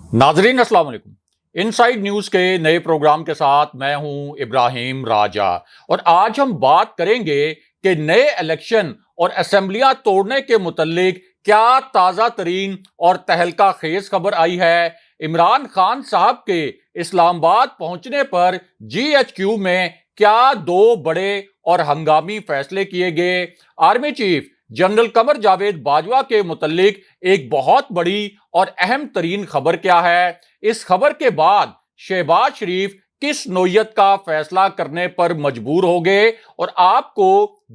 नाजरीन अस्सलाम वालेकुम। इनसाइड न्यूज के नए प्रोग्राम के साथ मैं हूं इब्राहिम राजा और आज हम बात करेंगे कि नए इलेक्शन और असेंबलियां तोड़ने के मुतल्लिक क्या ताजा तरीन और तहलका खेज खबर आई है। इमरान खान साहब के इस्लामाबाद पहुंचने पर GHQ में क्या दो बड़े और हंगामी फैसले किए गए। Army chief general Qamar Javed Bajwa के मुतल्लिक एक बहुत बड़ी और अहम तरीन खबर क्या है। इस खबर के बाद शहबाज शरीफ किस नोयत का फैसला करने पर मजबूर हो गए और आपको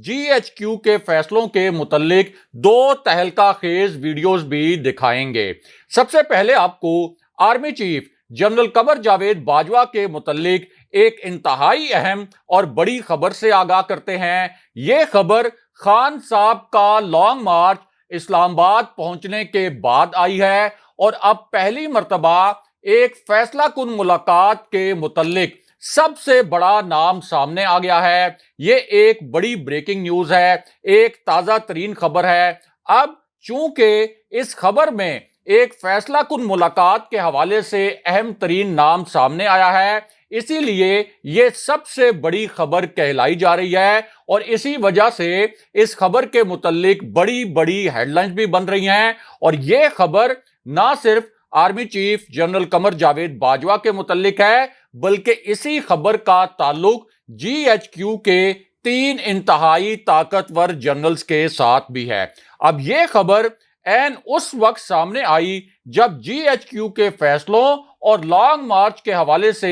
GHQ के फैसलों के मुतल्लिक दो तहलका खेज वीडियोस भी दिखाएंगे। सबसे पहले आपको army chief general Qamar Javed Bajwa के मुतल्लिक एक इंतहाई अहम और बड़ी खबर से आगाह करते हैं। यह खबर खान साहब का लॉन्ग मार्च इस्लामाबाद पहुंचने के बाद आई है और अब पहली मर्तबा एक फैसला कुन मुलाकात के मुतल्लिक सबसे बड़ा नाम सामने आ गया है। यह एक बड़ी ब्रेकिंग न्यूज है, एक ताजा तरीन खबर है। अब चूंकि इस खबर में एक फैसला कुन मुलाकात के हवाले से अहम तरीन नाम सामने आया है, इसीलिए यह सबसे बड़ी खबर कहलाई जा रही है और इसी वजह से इस खबर के मुतल्लिक बड़ी बड़ी हेडलाइंस भी बन रही हैं। और यह खबर ना सिर्फ army chief general Qamar Javed Bajwa के मुतल्लिक है, बल्कि इसी खबर का ताल्लुक GHQ के 3 इंतहाई ताकतवर जनरल्स के साथ भी है। अब यह खबर एन उस वक्त सामने आई जब GHQ के फैसलों और लॉन्ग मार्च के हवाले से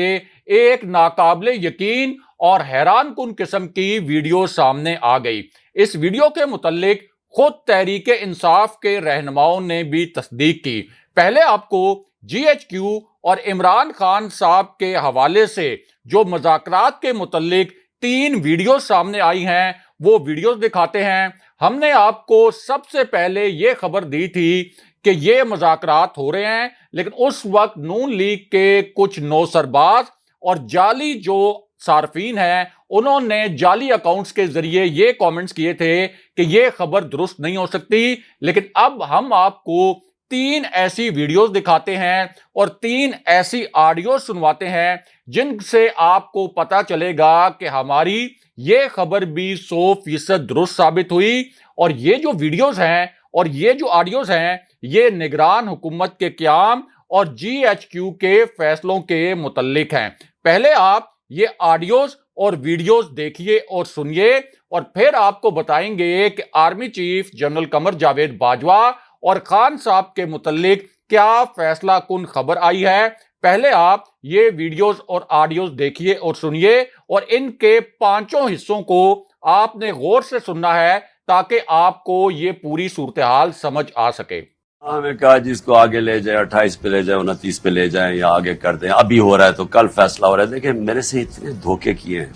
एक नाकाबिले यकीन और हैरान कुन किस्म की वीडियो सामने आ गई। इस वीडियो के मुतल्लिक खुद तहरीके इंसाफ के रहनुमाओं ने भी तस्दीक की। पहले आपको GHQ और इमरान खान साहब के हवाले से जो मुज़ाकरात के मुतल्लिक 3 वीडियो सामने आई हैं वो वीडियोस दिखाते हैं। हमने आपको सबसे पहले ये खबर दी थी कि ये मुज़ाकरात हो रहे हैं, लेकिन उस वक्त नून लीग के कुछ नौसरबाज और जाली जो सार्फिन हैं उन्होंने जाली अकाउंट्स के जरिए ये कमेंट्स किए थे कि ये खबर दुरुस्त नहीं हो सकती। लेकिन अब हम आपको 3 ऐसी वीडियोस दिखाते हैं और 3 ऐसी ऑडियो सुनवाते हैं जिनसे आपको पता चलेगा कि हमारी ये खबर भी 100% दुरुस्त साबित हुई। और ये जो वीडियोस हैं और ये जो ऑडियोस हैं ये निगरान हुकूमत के क़याम और GHQ के फैसलों के मुतल्लिक हैं। पहले आप ये ऑडियोस और वीडियोस देखिए और सुनिए और फिर आपको बताएंगे कि army chief general Qamar Javed Bajwa और खान साहब के मुतल्लिक क्या फैसला कुन खबर आई है। पहले आप ये वीडियोस और ऑडियोस देखिए और सुनिए और इनके 5 हिस्सों को आपने गौर से सुनना है ताकि आपको ये पूरी सूरत हाल समझ आ सके। हमें कहा जी इसको आगे ले जाए, 28 पे ले जाए, 29 पे ले जाए या आगे कर दें। अभी हो रहा है तो कल फैसला हो रहा है। देखिए मेरे से इतने धोखे किए हैं,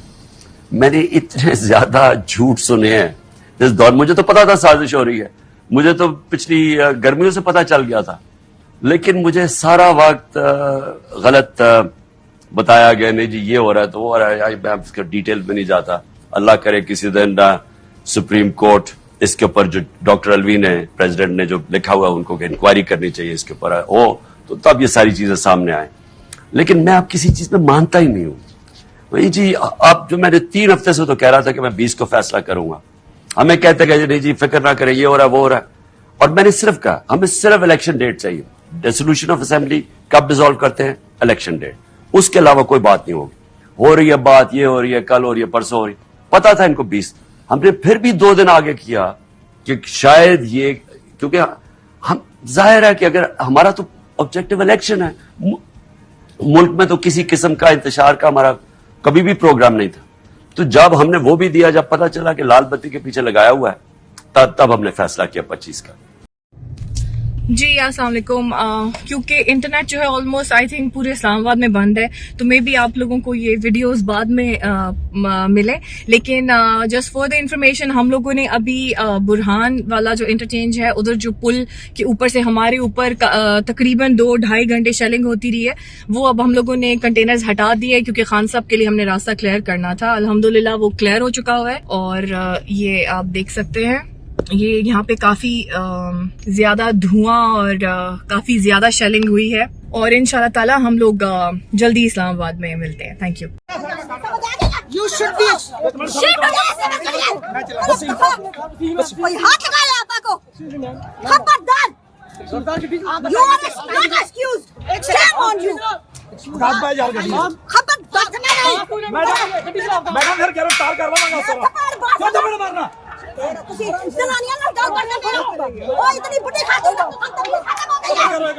मैंने इतने ज्यादा झूठ सुने हैं इस दौर। मुझे तो पता था साजिश हो रही है, मुझे तो पिछली गर्मियों से पता चल गया था, लेकिन मुझे सारा वक्त गलत बताया गया। नहीं जी ये हो रहा है तो वो हो रहा है। मैं इसका डिटेल में नहीं जाता। अल्लाह करे किसी दिन सुप्रीम कोर्ट इसके ऊपर जो डॉक्टर अलवी ने प्रेसिडेंट ने जो लिखा हुआ है उनको इंक्वायरी करनी चाहिए इसके ऊपर हो तो तब ये सारी चीजें सामने आए। लेकिन मैं अब किसी चीज में मानता ही नहीं हूं। वही जी अब जो मैंने 3 हफ्ते से तो कह रहा था कि मैं 20 को फैसला करूंगा, हमें कहते गए नहीं जी फिक्र ना करें ये हो रहा है वो हो रहा है। और मैंने सिर्फ कहा हमें सिर्फ इलेक्शन डेट चाहिए। डिसोल्यूशन ऑफ असेंबली कब डिसॉल्व करते हैं? इलेक्शन डेट, उसके अलावा कोई बात नहीं होगी। हो रही है बात, ये हो रही है, कल हो रही है, परसों हो रही है। पता था इनको 20। हमने फिर भी 2 दिन आगे किया कि शायद ये, क्योंकि हम जाहिर है कि अगर हमारा तो ऑब्जेक्टिव इलेक्शन है, मुल्क में तो किसी किस्म का इंतशार का हमारा कभी भी प्रोग्राम नहीं था। तो जब हमने वो भी दिया, जब पता चला कि लाल बत्ती के पीछे लगाया हुआ है, तब हमने फैसला किया 25 का। जी अस्सलाम वालेकुम। क्योंकि इंटरनेट जो है ऑलमोस्ट आई थिंक पूरे इस्लामाबाद में बंद है, तो मे बी आप लोगों को ये वीडियोस बाद में मिले। लेकिन जस्ट फॉर द इंफॉर्मेशन, हम लोगों ने अभी बुरहान वाला जो इंटरचेंज है उधर जो पुल के ऊपर से हमारे ऊपर तकरीबन 2-2.5 घंटे शेलिंग होती रही है, वो अब हम लोगों ने कंटेनर्स हटा दिए क्योंकि खान साहब के लिए हमने रास्ता क्लियर करना था। अल्हम्दुलिल्लाह वो क्लियर हो चुका हुआ है और ये आप देख सकते हैं یہ یہاں پہ کافی زیادہ دھواں اور کافی زیادہ شیلنگ ہوئی ہے، اور انشاءاللہ تعالی ہم لوگ جلدی اسلام آباد میں ملتے ہیں. Thank you. You should be کوئی ہاتھ لگایا آپا کو خبردار. You are not excused. Shame on you. خبردار میڈم پھر گرفتار کر لو کیوں تمہیں مارنا تسی زنانیاں نال گل کرنے پہ او اتنی بڑی خاتون کو ختم ہو گئی ہے. کرو ایک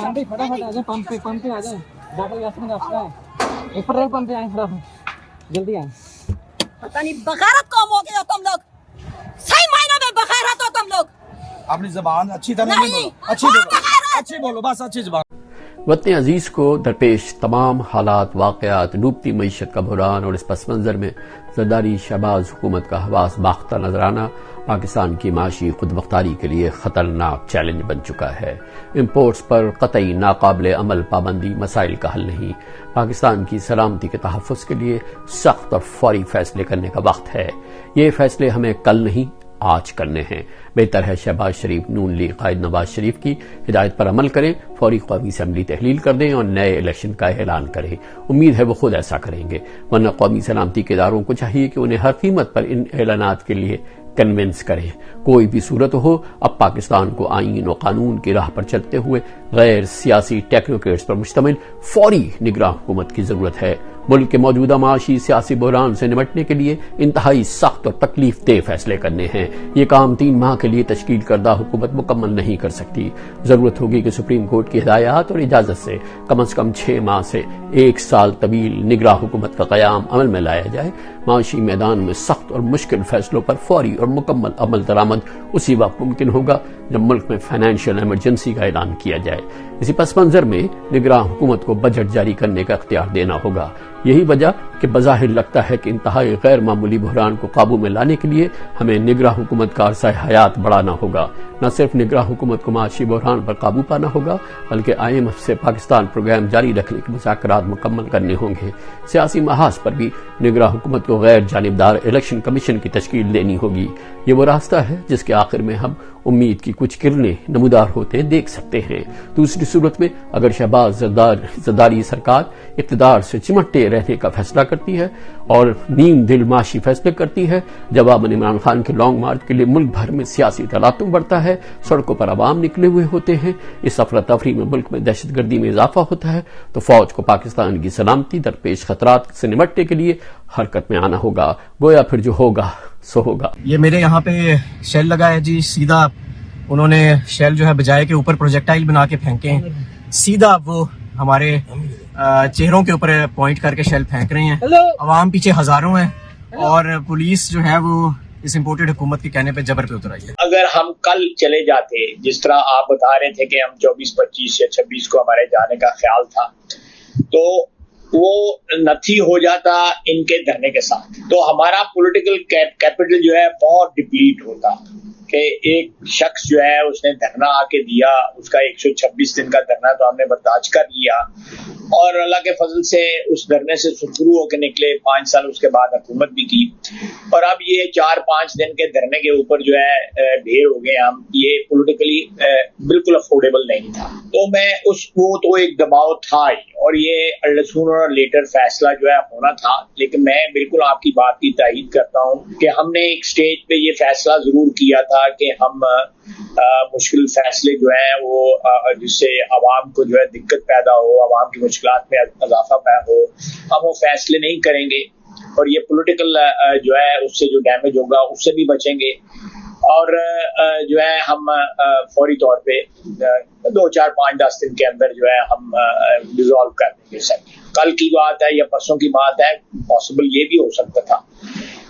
منٹ فٹافٹ آ جائیں پمپ پہ آ جائیں. ڈاکٹر یاسمین افسر ہیں پیٹرول پمپ پہ آئیں فٹافٹ جلدی آئیں. پتہ نہیں بغیرت قوم ہو گئے ہو تم لوگ، صحیح معنوں میں بغیرت ہو تم لوگ. اپنی زبان اچھی طرح نہیں بولو اچھی بولو بس اچھی زبان. وطن عزیز کو درپیش تمام حالات واقعات، ڈوبتی معیشت کا بحران اور اس پس منظر میں زرداری شہباز حکومت کا حواس باختہ نظر آنا پاکستان کی معاشی خود مختاری کے لیے خطرناک چیلنج بن چکا ہے. امپورٹس پر قطعی ناقابل عمل پابندی مسائل کا حل نہیں. پاکستان کی سلامتی کے تحفظ کے لیے سخت اور فوری فیصلے کرنے کا وقت ہے. یہ فیصلے ہمیں کل نہیں آج کرنے ہیں. بہتر ہے شہباز شریف نون لیگ قائد نواز شریف کی ہدایت پر عمل کریں، فوری قومی اسمبلی تحلیل کر دیں اور نئے الیکشن کا اعلان کریں. امید ہے وہ خود ایسا کریں گے، ورنہ قومی سلامتی کے اداروں کو چاہیے کہ انہیں ہر قیمت پر ان اعلانات کے لیے کنونس کریں. کوئی بھی صورت ہو، اب پاکستان کو آئین و قانون کی راہ پر چلتے ہوئے غیر سیاسی ٹیکنوکریٹس پر مشتمل فوری نگراں حکومت کی ضرورت ہے. ملک کے موجودہ معاشی سیاسی بحران سے نمٹنے کے لیے انتہائی سخت اور تکلیف دہ فیصلے کرنے ہیں. یہ کام 3 ماہ کے لیے تشکیل کردہ حکومت مکمل نہیں کر سکتی. ضرورت ہوگی کہ سپریم کورٹ کی ہدایات اور اجازت سے کم از کم 6 ماہ سے 1 سال طویل نگراں حکومت کا قیام عمل میں لایا جائے. معاشی میدان میں سخت اور مشکل فیصلوں پر فوری اور مکمل عمل درآمد اسی وقت ممکن ہوگا جب ملک میں فائنینشیل ایمرجنسی کا اعلان کیا جائے. اسی پس منظر میں نگراں حکومت کو بجٹ جاری کرنے کا اختیار دینا ہوگا. یہی وجہ کہ بظاہر لگتا ہے کہ انتہائی غیر معمولی بحران کو قابو میں لانے کے لیے ہمیں نگراں حکومت کا عرصہ حیات بڑھانا ہوگا. نہ صرف نگراں حکومت کو معاشی بحران پر قابو پانا ہوگا بلکہ IMF سے پاکستان پروگرام جاری رکھنے کے مذاکرات مکمل کرنے ہوں گے. سیاسی محاذ پر بھی نگراں حکومت کو غیر جانبدار الیکشن کمیشن کی تشکیل دینی ہوگی. یہ وہ راستہ ہے جس کے آخر میں ہم امید کی کچھ کرنیں نمودار ہوتے دیکھ سکتے ہیں. دوسری صورت میں اگر شہباز زرداری سرکار اقتدار سے چمٹے رہنے کا فیصلہ کرتی ہے اور نیم دل معاشی فیصلے کرتی ہے، جواباً عمران خان کے لانگ مارچ کے لیے ملک بھر میں سیاسی تلاطم بڑھتا ہے، سڑکوں پر عوام نکلے ہوئے ہوتے ہیں، اس افراتفری میں ملک میں دہشت گردی میں اضافہ ہوتا ہے، تو فوج کو پاکستان کی سلامتی درپیش خطرات سے نمٹنے کے لیے حرکت میں آنا ہوگا. گویا پھر جو ہوگا سو ہوگا. یہ میرے یہاں پہ شیل لگا ہے جی، سیدھا انہوں نے شیل جو ہے بجائے کے اوپر پروجیکٹائل بنا کے پھینکے ہیں، سیدھا وہ ہمارے چہروں کے اوپر پوائنٹ کر کے شیل پھینک رہے ہیں. عوام پیچھے ہزاروں ہیں اور پولیس جو ہے وہ اس امپورٹڈ حکومت کے کہنے پہ جبر پہ اتر آئی ہے. اگر ہم کل چلے جاتے جس طرح آپ بتا رہے تھے کہ ہم 24 25 یا 26 کو ہمارے جانے کا خیال تھا، تو وہ نتھی ہو جاتا ان کے دھرنے کے ساتھ، تو ہمارا پولیٹیکل کیپٹل جو ہے بہت ڈپلیٹ ہوتا کہ ایک شخص جو ہے اس نے دھرنا آ کے دیا، اس کا 126 دن کا دھرنا تو ہم نے برداشت کر لیا اور اللہ کے فضل سے اس دھرنے سے سرخرو ہو کے نکلے. 5 سال اس کے بعد حکومت بھی کی اور اب یہ 4-5 دن کے دھرنے کے اوپر جو ہے ڈھیر ہو گئے ہم. یہ پولیٹیکلی بالکل افورڈیبل نہیں تھا. تو میں وہ تو ایک دباؤ تھا ہی اور یہ سونر اور لیٹر فیصلہ جو ہے ہونا تھا، لیکن میں بالکل آپ کی بات کی تائید کرتا ہوں کہ ہم نے ایک سٹیج پہ یہ فیصلہ ضرور کیا تھا کہ ہم مشکل فیصلے جو ہیں وہ جس سے عوام کو جو ہے دقت پیدا ہو، عوام کی مشکلات میں اضافہ ہو، ہم وہ فیصلے نہیں کریں گے اور یہ پولیٹیکل جو ہے اس سے جو ڈیمیج ہوگا اس سے بھی بچیں گے اور جو ہے ہم فوری طور پہ 2-4-5-10 دن کے اندر جو ہے ہم ڈیزالو کر دیں گے. سر کل کی بات ہے یا پرسوں کی بات ہے، پاسبل یہ بھی ہو سکتا تھا،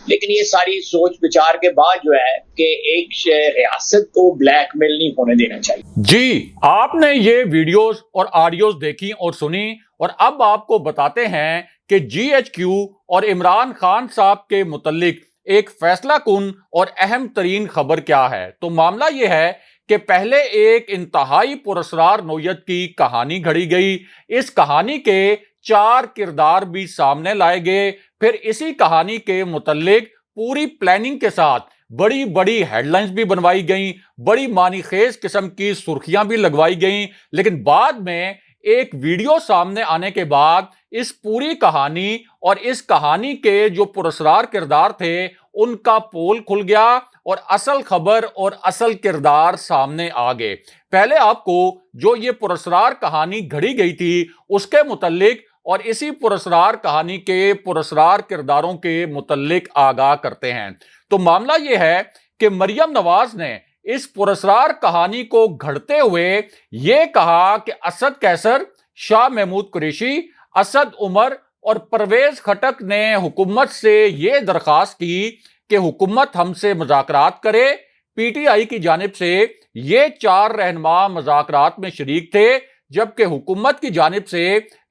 لیکن یہ ساری سوچ بچار کے بعد جو ہے کہ ایک ریاست کو بلیک میل نہیں ہونے دینا چاہیے. جی آپ نے یہ ویڈیوز اور آڈیوز دیکھی اور سنی، اور اب آپ کو بتاتے ہیں کہ GHQ اور عمران خان صاحب کے متعلق ایک فیصلہ کن اور اہم ترین خبر کیا ہے. تو معاملہ یہ ہے کہ پہلے ایک انتہائی پراسرار نوعیت کی کہانی گھڑی گئی، اس کہانی کے 4 کردار بھی سامنے لائے گئے، फिर इसी कहानी के मुतल्लिक पूरी प्लानिंग के साथ बड़ी बड़ी हेडलाइंस भी बनवाई गई, बड़ी मानीखेज किस्म की सुर्खियां भी लगवाई गई, लेकिन बाद में एक वीडियो सामने आने के बाद इस पूरी कहानी और इस कहानी के जो पुरस्कार किरदार थे उनका पोल खुल गया और असल खबर और असल किरदार सामने आ गए। पहले आपको जो ये पुरस्कार कहानी घड़ी गई थी उसके मुतल्लिक और इसी पुरस्कार कहानी के पुरस्कार किरदारों के मुतल्लिक आगाह करते हैं। तो मामला ये है कि मरियम नवाज ने इस पुरस्कार कहानी को घड़ते हुए ये कहा कि असद कैसर, शाह महमूद कुरैशी, असद उमर और परवेज खटक ने हुकूमत से ये दरखास्त की कि हुकूमत हमसे मुज़ाकरात करे। पीटीआई की जानिब से ये 4 रहनुमा मुज़ाकरात में शरीक थे, जबकि हुकूमत की जानिब से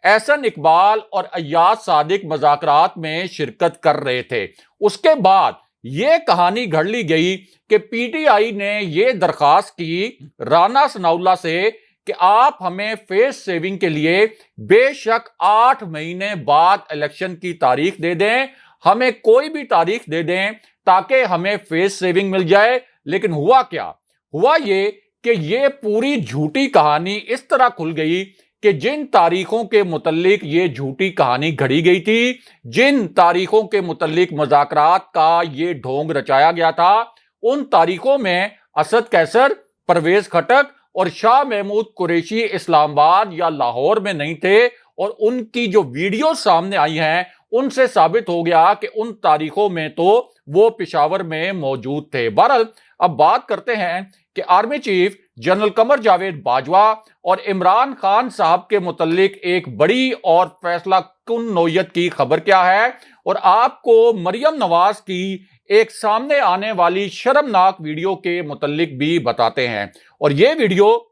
एहसन इकबाल और अय्याज सादिक मुज़ाकरात में शिरकत कर रहे थे। उसके बाद ये कहानी घड़ ली गई कि पीटीआई ने ये दरखास्त की राना सनाउल्लाह से कि आप हमें फेस सेविंग के लिए बेशक 8 महीने बाद इलेक्शन की तारीख दे दें, हमें कोई भी तारीख दे दें ताकि हमें फेस सेविंग मिल जाए। लेकिन हुआ क्या? हुआ ये कि ये पूरी झूठी कहानी इस तरह खुल गई कि जिन तारीखों के मुतल्लिक ये झूठी कहानी घड़ी गई थी, जिन तारीखों के मुतल्लिक मुज़ाकरात का ये ढोंग रचाया गया था, उन तारीखों में असद कैसर, परवेज खटक और शाह महमूद कुरैशी इस्लामाबाद या लाहौर में नहीं थे। और उनकी जो वीडियो सामने आई हैं उनसे साबित हो गया कि उन तारीखों में तो वो पेशावर में मौजूद थे। बहरहाल अब बात करते हैं कि army chief general Qamar Javed Bajwa और इमरान खान साहब के मुतल्लिक एक बड़ी और फैसला कुन नौयत की खबर क्या है, और आपको मरियम नवाज की एक सामने आने वाली शर्मनाक वीडियो के मुतल्लिक भी बताते हैं। और ये वीडियो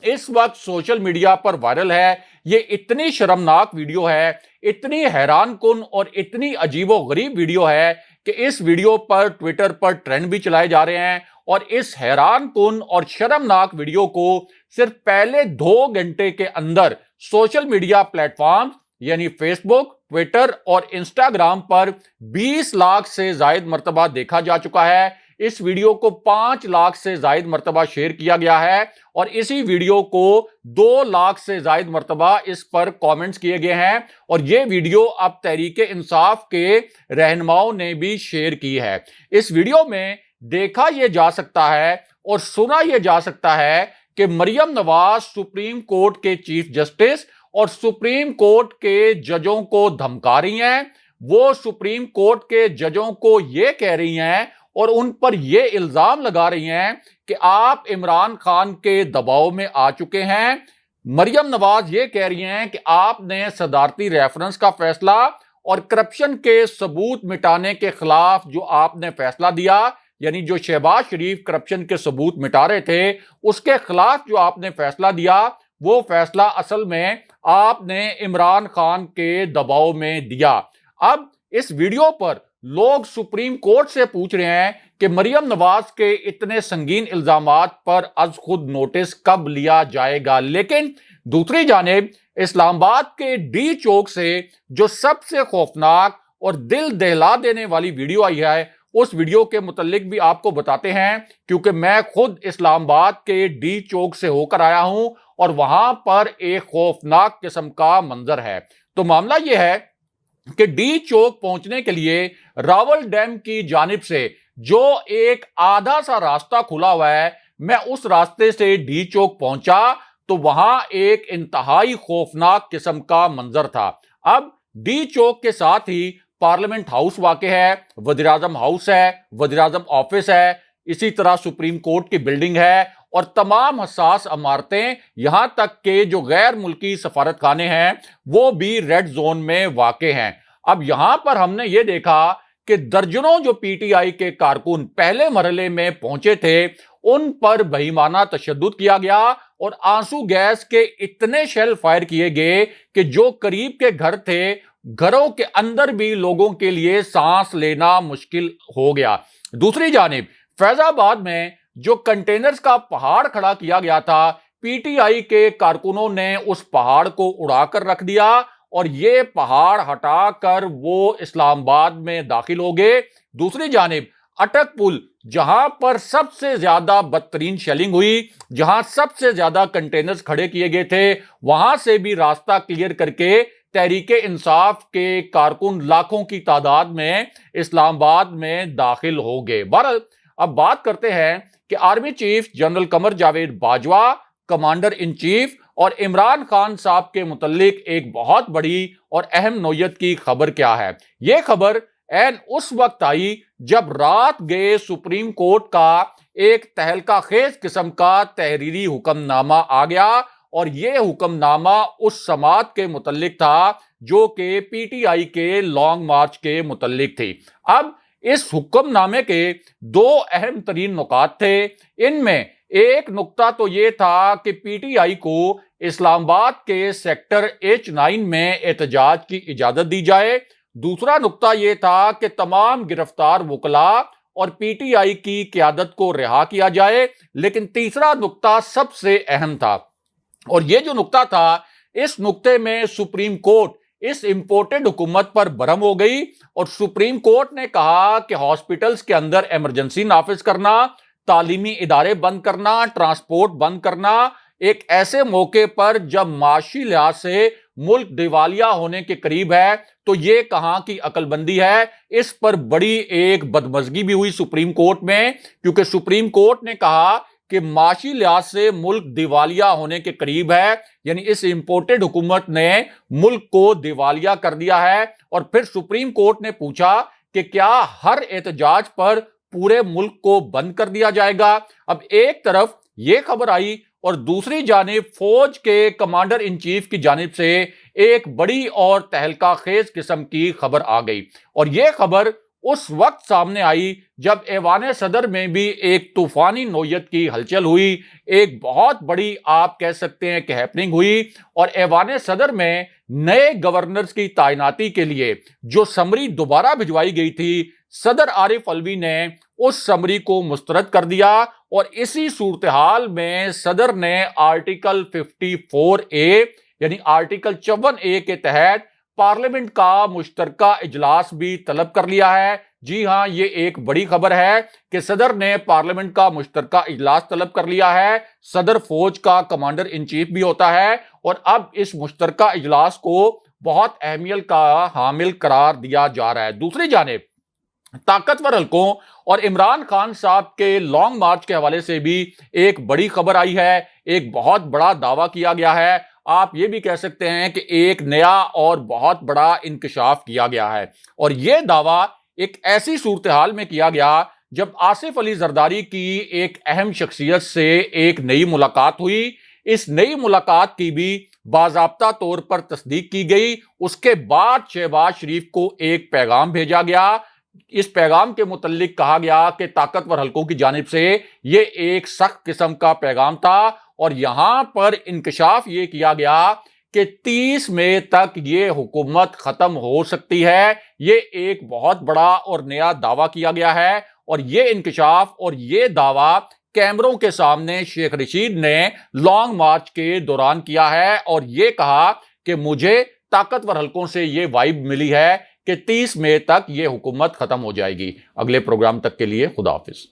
इस वक्त सोशल मीडिया पर वायरल है। ये इतनी शर्मनाक वीडियो है, इतनी हैरान कुन और इतनी अजीबो गरीब वीडियो है कि इस वीडियो पर ट्विटर पर ट्रेंड भी चलाए जा रहे हैं। और इस हैरान कुन और शर्मनाक वीडियो को सिर्फ पहले 2 घंटे के अंदर सोशल मीडिया प्लेटफॉर्म यानी फेसबुक, ट्विटर और इंस्टाग्राम पर 20 लाख से ज्यादा मर्तबा देखा जा चुका है। इस वीडियो को 5 लाख से ज्यादा मर्तबा शेयर किया गया है और इसी वीडियो को 2 लाख से ज्यादा मर्तबा इस पर कमेंट्स किए गए हैं। और ये वीडियो अब तहरीक इंसाफ के रहनुमाओं ने भी शेयर की है। इस वीडियो में देखा यह जा सकता है और सुना यह जा सकता है कि मरियम नवाज सुप्रीम कोर्ट के चीफ जस्टिस और सुप्रीम कोर्ट के जजों को धमका रही हैं। वो सुप्रीम कोर्ट के जजों को यह कह रही हैं और उन पर यह इल्जाम लगा रही हैं कि आप इमरान खान के दबाव में आ चुके हैं। मरियम नवाज ये कह रही हैं कि आपने सदारती रेफरेंस का फैसला और करप्शन के सबूत मिटाने के खिलाफ जो आपने फैसला दिया, यानी जो शहबाज शरीफ करप्शन के सबूत मिटा रहे थे उसके खिलाफ जो आपने फैसला दिया, वो फैसला असल में आपने इमरान खान के दबाव में दिया। अब इस वीडियो पर लोग सुप्रीम कोर्ट से पूछ रहे हैं कि मरियम नवाज के इतने संगीन इल्जामात पर अज खुद नोटिस कब लिया जाएगा। लेकिन दूसरी जानिब इस्लामाबाद के डी चौक से जो सबसे खौफनाक और दिल दहला देने वाली वीडियो आई है, उस वीडियो के मुतल्लिक भी आपको बताते हैं, क्योंकि मैं खुद इस्लामाबाद के डी चौक से होकर आया हूं और वहां पर एक खौफनाक किस्म का मंजर है। तो मामला यह है कि डी चौक पहुंचने के लिए रावल डैम की जानिब से जो एक आधा सा रास्ता खुला हुआ है, मैं उस रास्ते से डी चौक पहुंचा तो वहां एक इंतहाई खौफनाक किस्म का मंजर था। अब डी चौक के साथ ही पार्लियामेंट हाउस वाक़ है, वज़ीर आज़म हाउस है, वज़ीर आज़म ऑफिस है, इसी तरह सुप्रीम कोर्ट की बिल्डिंग है और तमाम हसास इमारतें, यहां तक के जो गैर मुल्की सफारत खाने हैं वो भी रेड जोन में वाक़ हैं। अब यहां पर हमने ये देखा कि दर्जनों जो पीटीआई के कारकुन पहले मरहले में पहुंचे थे उन पर बेईमाना तशद्दुद किया गया और आंसू गैस के इतने शेल फायर किए गए कि जो करीब के घर थे, घरों के अंदर भी लोगों के लिए सांस लेना मुश्किल हो गया। दूसरी जानिब फैजाबाद में जो कंटेनर्स का पहाड़ खड़ा किया गया था, पीटीआई के कारकुनों ने उस पहाड़ को उड़ाकर रख दिया اور یہ پہاڑ ہٹا کر وہ اسلام آباد میں داخل ہو گئے۔ دوسری جانب اٹک پل، جہاں پر سب سے زیادہ بدترین شیلنگ ہوئی، جہاں سب سے زیادہ کنٹینرز کھڑے کیے گئے تھے، وہاں سے بھی راستہ کلیئر کر کے تحریک انصاف کے کارکن لاکھوں کی تعداد میں اسلام آباد میں داخل ہو گئے۔ بہرحال اب بات کرتے ہیں کہ army chief general Qamar Javed Bajwa, commander in chief اور عمران خان صاحب کے متعلق ایک بہت بڑی اور اہم نوعیت کی خبر کیا ہے۔ یہ خبر این اس وقت آئی جب رات گئے سپریم کورٹ کا ایک تہلکہ خیز قسم کا تحریری حکم نامہ آ گیا، اور یہ حکم نامہ اس سماعت کے متعلق تھا جو کہ پی ٹی آئی کے لانگ مارچ کے متعلق تھی۔ اب اس حکم نامے کے دو اہم ترین نکات تھے۔ ان میں ایک نقطہ تو یہ تھا کہ پی ٹی آئی کو اسلام آباد کے سیکٹر H9 میں احتجاج کی اجازت دی جائے۔ دوسرا نقطہ یہ تھا کہ تمام گرفتار وکلاء اور پی ٹی آئی کی قیادت کو رہا کیا جائے۔ لیکن تیسرا نقطہ سب سے اہم تھا، اور یہ جو نقطہ تھا، اس نقطے میں سپریم کورٹ اس امپورٹڈ حکومت پر برہم ہو گئی، اور سپریم کورٹ نے کہا کہ ہاسپٹلز کے اندر ایمرجنسی نافذ کرنا، تعلیمی ادارے بند کرنا، ٹرانسپورٹ بند کرنا ایک ایسے موقع پر جب معاشی لحاظ سے ملک دیوالیہ ہونے کے قریب ہے، تو یہ کہاں کی عقل بندی ہے۔ اس پر بڑی ایک بدمزگی بھی ہوئی سپریم کورٹ میں، کیونکہ سپریم کورٹ نے کہا کہ معاشی لحاظ سے ملک دیوالیہ ہونے کے قریب ہے، یعنی اس امپورٹڈ حکومت نے ملک کو دیوالیہ کر دیا ہے۔ اور پھر سپریم کورٹ نے پوچھا کہ کیا ہر احتجاج پر پورے ملک کو بند کر دیا جائے گا؟ اب ایک طرف یہ خبر آئی، اور دوسری جانب فوج کے کمانڈر ان چیف کی جانب سے ایک بڑی اور تہلکہ خیز قسم کی خبر آ گئی، اور یہ خبر اس وقت سامنے آئی جب ایوان صدر میں بھی ایک طوفانی نوعیت کی ہلچل ہوئی، ایک بہت بڑی آپ کہہ سکتے ہیں کہ ہیپننگ ہوئی، اور ایوان صدر میں نئے گورنرز کی تعیناتی کے لیے جو سمری دوبارہ بھجوائی گئی تھی، صدر عارف علوی نے اس سمری کو مسترد کر دیا، اور اسی صورتحال میں صدر نے آرٹیکل 54A یعنی آرٹیکل 54A کے تحت پارلیمنٹ کا مشترکہ اجلاس بھی طلب کر لیا ہے۔ جی ہاں، یہ ایک بڑی خبر ہے کہ صدر نے پارلیمنٹ کا مشترکہ اجلاس طلب کر لیا ہے۔ صدر فوج کا کمانڈر ان چیف بھی ہوتا ہے، اور اب اس مشترکہ اجلاس کو بہت اہمیت کا حامل قرار دیا جا رہا ہے۔ دوسری جانب طاقتور حلقوں اور عمران خان صاحب کے لانگ مارچ کے حوالے سے بھی ایک بڑی خبر آئی ہے، ایک بہت بڑا دعویٰ کیا گیا ہے۔ آپ یہ بھی کہہ سکتے ہیں کہ ایک نیا اور بہت بڑا انکشاف کیا گیا ہے، اور یہ دعویٰ ایک ایسی صورتحال میں کیا گیا جب آصف علی زرداری کی ایک اہم شخصیت سے ایک نئی ملاقات ہوئی۔ اس نئی ملاقات کی بھی باضابطہ طور پر تصدیق کی گئی۔ اس کے بعد شہباز شریف کو ایک پیغام بھیجا گیا۔ اس پیغام کے متعلق کہا گیا کہ طاقتور حلقوں کی جانب سے یہ ایک سخت قسم کا پیغام تھا، اور یہاں پر انکشاف یہ کیا گیا کہ 30 مئی تک یہ حکومت ختم ہو سکتی ہے۔ یہ ایک بہت بڑا اور نیا دعویٰ کیا گیا ہے، اور یہ انکشاف اور یہ دعویٰ کیمروں کے سامنے شیخ رشید نے لانگ مارچ کے دوران کیا ہے، اور یہ کہا کہ مجھے طاقتور حلقوں سے یہ وائب ملی ہے کہ 30 مئی تک یہ حکومت ختم ہو جائے گی۔ اگلے پروگرام تک کے لیے خدا حافظ۔